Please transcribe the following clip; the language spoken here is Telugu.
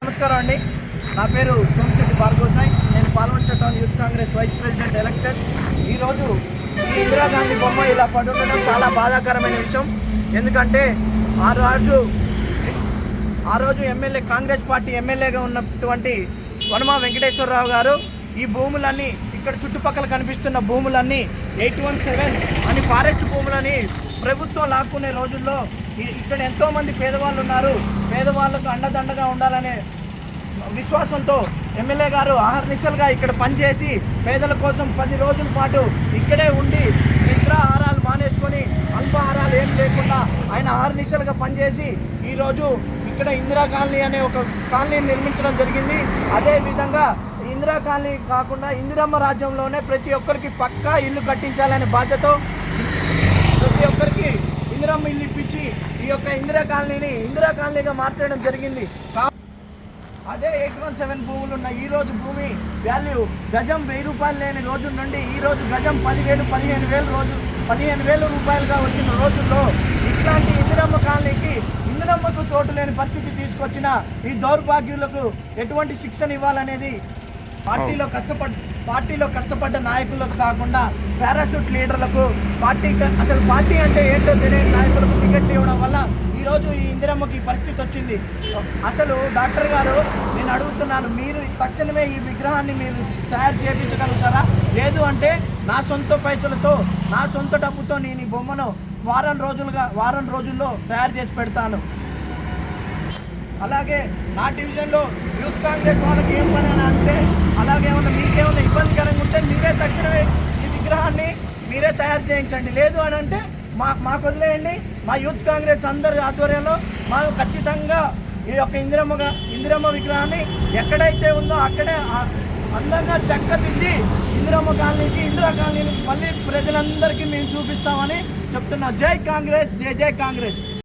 నమస్కారం అండి. నా పేరు సోమిశెట్టి భార్గవ్ సాయి. నేను Palvancha town youth Congress vice president elected. ఈరోజు ఈ ఇందిరాగాంధీ బొమ్మ ఇలా పడుండడం చాలా బాధాకరమైన విషయం. ఎందుకంటే ఆ రోజు ఎమ్మెల్యే కాంగ్రెస్ పార్టీ ఎమ్మెల్యేగా ఉన్నటువంటి వనమా వెంకటేశ్వరరావు గారు ఈ భూములన్నీ ఇక్కడ చుట్టుపక్కల కనిపిస్తున్న భూములన్నీ 817 అని ఫారెస్ట్ భూములని ప్రభుత్వం లాక్కునే రోజుల్లో ఇక్కడ ఎంతోమంది పేదవాళ్ళు ఉన్నారు. పేదవాళ్ళకు అండదండగా ఉండాలనే విశ్వాసంతో ఎమ్మెల్యే గారు ఆహర్నిశలుగా ఇక్కడ పనిచేసి పేదల కోసం 10 రోజుల పాటు ఇక్కడే ఉండి నిద్రాహారాలు మానేసుకొని అల్పాహారాలు ఏం లేకుండా ఆయన ఆహర్నిశలుగా పనిచేసి ఈరోజు ఇక్కడ ఇందిరా కాలనీ అనే ఒక కాలనీని నిర్మించడం జరిగింది. అదేవిధంగా ఇందిరా కాలనీ కాకుండా ఇందిరమ్మ రాజ్యంలోనే ప్రతి ఒక్కరికి పక్కా ఇల్లు కట్టించాలనే బాధ్యత, ప్రతి ఒక్కరికి ఇందిరమ్మ ఇల్లు ఇప్పించి ఈ యొక్క ఇందిరా కాలనీగా మార్చడం జరిగింది. అదే 817 భూములు ఉన్న ఈరోజు భూమి వాల్యూ గజం 1000 రూపాయలు లేని రోజు నుండి ఈరోజు గజం 10,000 15,000 రూపాయలుగా వచ్చిన రోజుల్లో ఇట్లాంటి ఇందిరమ్మ కాలనీకి ఇందిరమ్మకు చోటు లేని పరిస్థితి తీసుకొచ్చిన ఈ దౌర్భాగ్యులకు ఎటువంటి శిక్షణ ఇవ్వాలనేది పార్టీలో కష్టపడ్డ నాయకులకు కాకుండా పారాషూట్ లీడర్లకు, పార్టీ అంటే ఏంటో తెలియని నాయకులకు టికెట్లు ఇవ్వడం వల్ల ఈరోజు ఈ ఇందిరమ్మకి పరిస్థితి వచ్చింది. అసలు డాక్టర్ గారు, నేను అడుగుతున్నాను, మీరు తక్షణమే ఈ విగ్రహాన్ని మీరు తయారు చేయించగలుగుతారా? లేదు అంటే నా సొంత పైసలతో, నా సొంత డబ్బుతో నేను ఈ బొమ్మను వారం రోజుల్లో తయారు చేసి పెడతాను. అలాగే నా డివిజన్లో యూత్ కాంగ్రెస్ వాళ్ళకి ఏం పని అని అంటే, అలాగేమన్నా మీకేమన్నా ఇబ్బందికరంగా ఉంటే మీరే తక్షణమే ఈ విగ్రహాన్ని మీరే తయారు చేయించండి. లేదు అని అంటే మాకు వదిలేయండి. మా యూత్ కాంగ్రెస్ అందరి ఆధ్వర్యంలో మాకు ఖచ్చితంగా ఈ యొక్క ఇందిరమ్మ విగ్రహాన్ని ఎక్కడైతే ఉందో అక్కడే అందంగా చక్కదిద్ది ఇందిరా కాలనీని మళ్ళీ ప్రజలందరికీ మేము చూపిస్తామని చెప్తున్నాం. జై కాంగ్రెస్, జై జై కాంగ్రెస్.